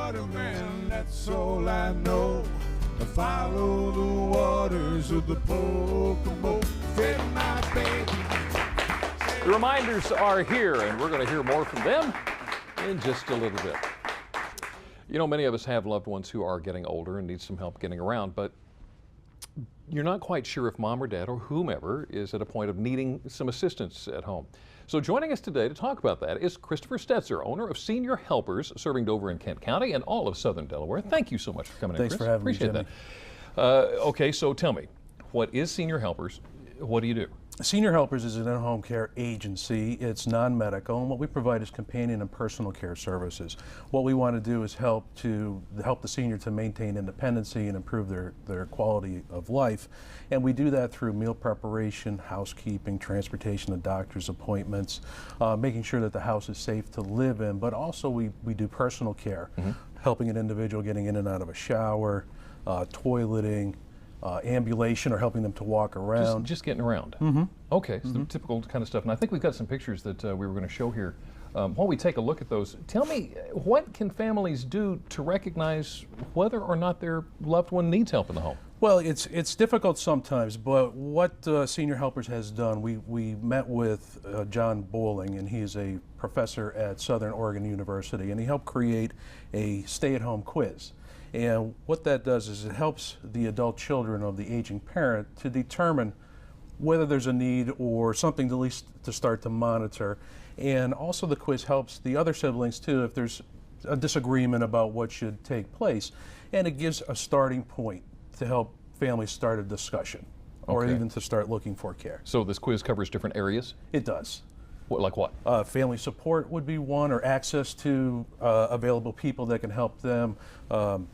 waterman, that's all I know. I follow the waters of the Pocono, fed my baby. The reminders are here, and we're going to hear more from them in just a little bit. You know, many of us have loved ones who are getting older and need some help getting around, but you're not quite sure if mom or dad or whomever is at a point of needing some assistance at home. So joining us today to talk about that is Christopher Stetzer, owner of Senior Helpers, serving Dover and Kent County and all of Southern Delaware. Thank you so much for coming in, Chris. Thanks for having me, Appreciate Jimmy. that. Okay, so tell me, what is Senior Helpers? What do you do? Senior Helpers is an in-home care agency. It's non-medical, and what we provide is companion and personal care services. What we want to do is help the senior to maintain independency and improve their quality of life. And we do that through meal preparation, housekeeping, transportation to doctor's appointments, making sure that the house is safe to live in, but also we do personal care, helping an individual getting in and out of a shower, toileting, ambulation, or helping them to walk around. Just getting around. Okay, so the typical kind of stuff. And I think we've got some pictures that we were going to show here. While we take a look at those, tell me, what can families do to recognize whether or not their loved one needs help in the home? Well, it's difficult sometimes, but what Senior Helpers has done, we met with John Bowling, and he's a professor at Southern Oregon University, and he helped create a stay-at-home quiz. And what that does is it helps the adult children of the aging parent to determine whether there's a need or something at least to start to monitor. And also the quiz helps the other siblings too if there's a disagreement about what should take place. And it gives a starting point to help families start a discussion or even to start looking for care. So this quiz covers different areas? It does. Like what? Family support would be one, or access to available people that can help them.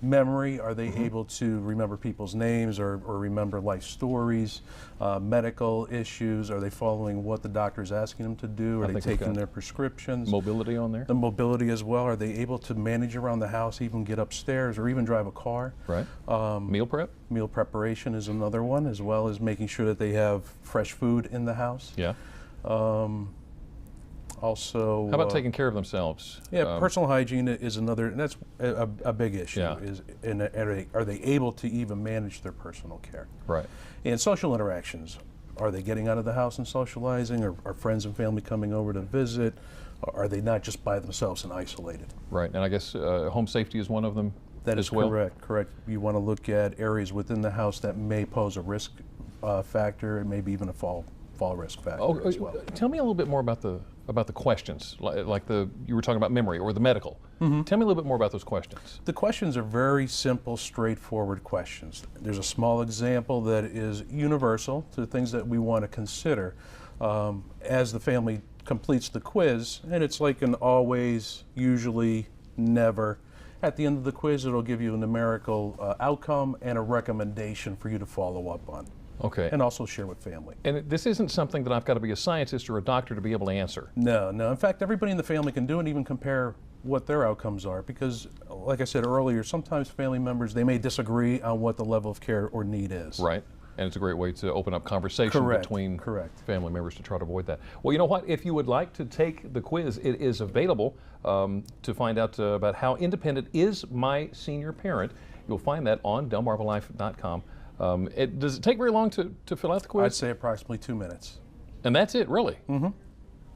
Memory, are they able to remember people's names or remember life stories? Medical issues, are they following what the doctor is asking them to do? Are they taking their prescriptions? Mobility on there? The mobility as well. Are they able to manage around the house, even get upstairs, or even drive a car? Right. Meal prep? Meal preparation is another one, as well as making sure that they have fresh food in the house. Yeah. Also, how about taking care of themselves? Yeah, personal hygiene is another, and that's a big issue. Yeah. Are they able to even manage their personal care? Right. And social interactions. Are they getting out of the house and socializing? Are friends and family coming over to visit? Are they not just by themselves and isolated? Right, and I guess home safety is one of them. That is correct. You want to look at areas within the house that may pose a risk factor, and maybe even a fall risk factor as well. Tell me a little bit more about the questions, like you were talking about memory or the medical. Tell me a little bit more about those questions. The questions are very simple, straightforward questions. There's a small example that is universal to things that we want to consider as the family completes the quiz, and it's like an always, usually, never. At the end of the quiz, it'll give you a numerical outcome and a recommendation for you to follow up on. Okay. And also share with family. And this isn't something that I've got to be a scientist or a doctor to be able to answer. No. In fact, everybody in the family can do it and even compare what their outcomes are, because, like I said earlier, sometimes family members, they may disagree on what the level of care or need is. Right. And it's a great way to open up conversation between family members to try to avoid that. Well, you know what? If you would like to take the quiz, it is available to find out about how independent is my senior parent. You'll find that on delmarvalife.com. Does it take very long to fill out the quiz? I'd say approximately 2 minutes. And that's it, really?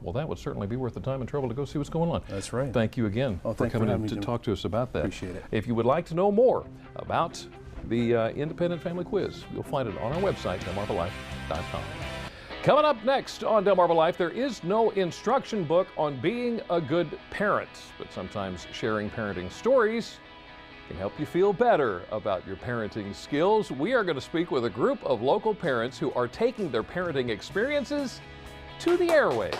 Well, that would certainly be worth the time and trouble to go see what's going on. That's right. Thank you again for coming in to talk to us about that. Appreciate it. If you would like to know more about the Independent Family Quiz, you'll find it on our website, delmarvalife.com. Coming up next on Delmarva Life, there is no instruction book on being a good parent, but sometimes sharing parenting stories can help you feel better about your parenting skills. We are going to speak with a group of local parents who are taking their parenting experiences to the airwaves.